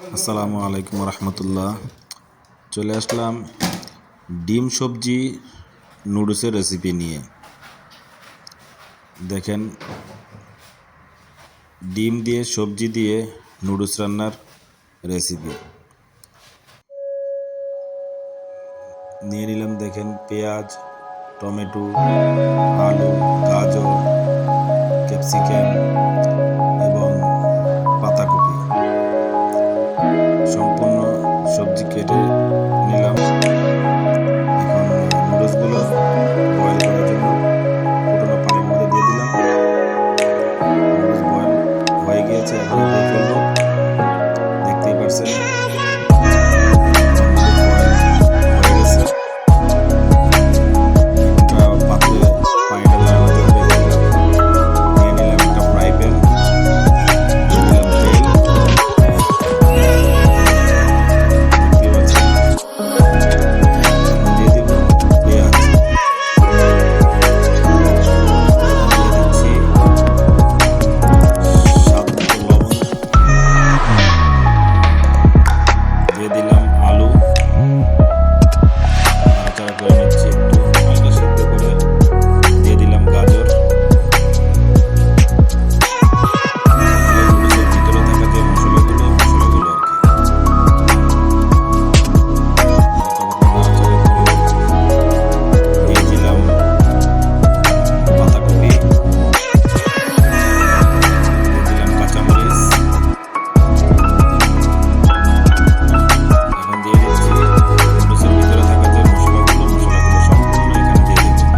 আসসালামু আলাইকুম রহমতুল্লাহ। চলে আসলাম ডিম সবজি নুডলসের রেসিপি নিয়ে। দেখেন, ডিম দিয়ে সবজি দিয়ে নুডলস রান্নার রেসিপি নিয়ে নিলাম। দেখেন, পেঁয়াজ, টমেটো, আলু, গাজর, ক্যাপসিকাম এবং পাতাকপি সম্পূর্ণ সবজি কেটে নিলাম। এখন নুডলসগুলো বয়েল করার জন্য ফুটানো পানির মধ্যে দিয়ে দিলাম। নুডলস বয়েল হয়ে গিয়েছে, এখন দিয়ে ফেলবো। দেখতেই পারছেন নুডলস বয়েল হয়ে গেছে। এখন পাত্রে পানিটা লাগানোর জন্য রেখে দিলাম। নিয়ে নিলাম একটা ফ্রাই প্যান, দিয়ে দিলাম তেল। দেখতেই পাচ্ছেন, এখন দিয়ে দিব পেঁয়াজ, দিয়ে দিচ্ছি স্বাদ মতো লবণ, দিয়ে দিলাম আলু, নাড়াচাড়া করে নিচ্ছি একটু হালকা সিদ্ধ করে। দিয়ে দিলাম গাজর। নুডলসের ভিতরে থাকা যে মশলাগুলো আর কি হালকা পাতলা নাড়াচাড়া করে দিয়ে দিলাম পাতাকপি, দিয়ে দিলাম কাঁচামরিচ। এখন দিয়ে দিচ্ছি নুডলসের ভিতরে থাকা যে মশলাগুলো সম্পূর্ণ এখানে দিয়ে দিব।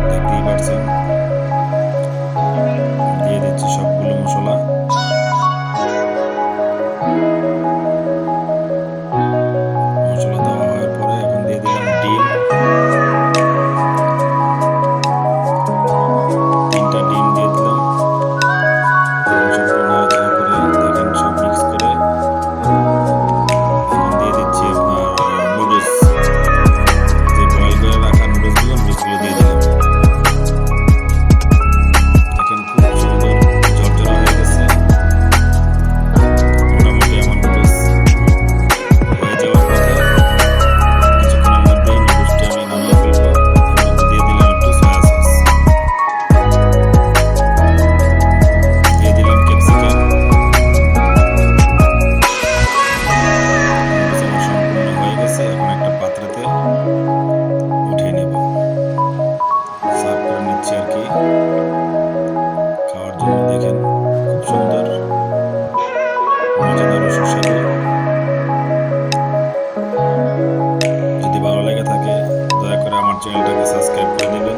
দেখতেই পাচ্ছেন, দিয়ে দিচ্ছি সবগুলো মশলা। মশলা দেওয়া হওয়ার পরে এখন দিয়ে দিলাম ডিম। 3টা ডিম দিয়ে দিলাম। এখন সম্পূর্ণ নাড়াচাড়া করে দেখেন সব মিক্স করে এখন দিয়ে দিচ্ছি আপনার নুডলস, যে বয়েল করে রাখা নুডলসগুলো দিয়ে দিলাম। দেখেন খুব সুন্দর ঝরঝরা হয়ে গেছে। মোটামুটি আমার নুডলস হয়ে যাওয়ার কথা। কিছুক্ষণের মধ্যেই নুডলসটা আমি নামিয়ে ফেলবো। এর মধ্যে দিয়ে দিলাম একটু সয়া সস, দিয়ে দিলাম ক্যাপসিকাম। নুডলস আমার সম্পূর্ণ হয়ে গেছে। এখন একটা পাত্রেতে উঠিয়ে নেব, সার্ভ করে নিচ্ছি আর কি খাওয়ার জন্য। দেখেন খুব সুন্দর, মজাদার ও সুস্বাদু। যদি ভালো লেগে থাকে দয়া করে আমার চ্যানেলটাকে সাবস্ক্রাইব করে দেবেন।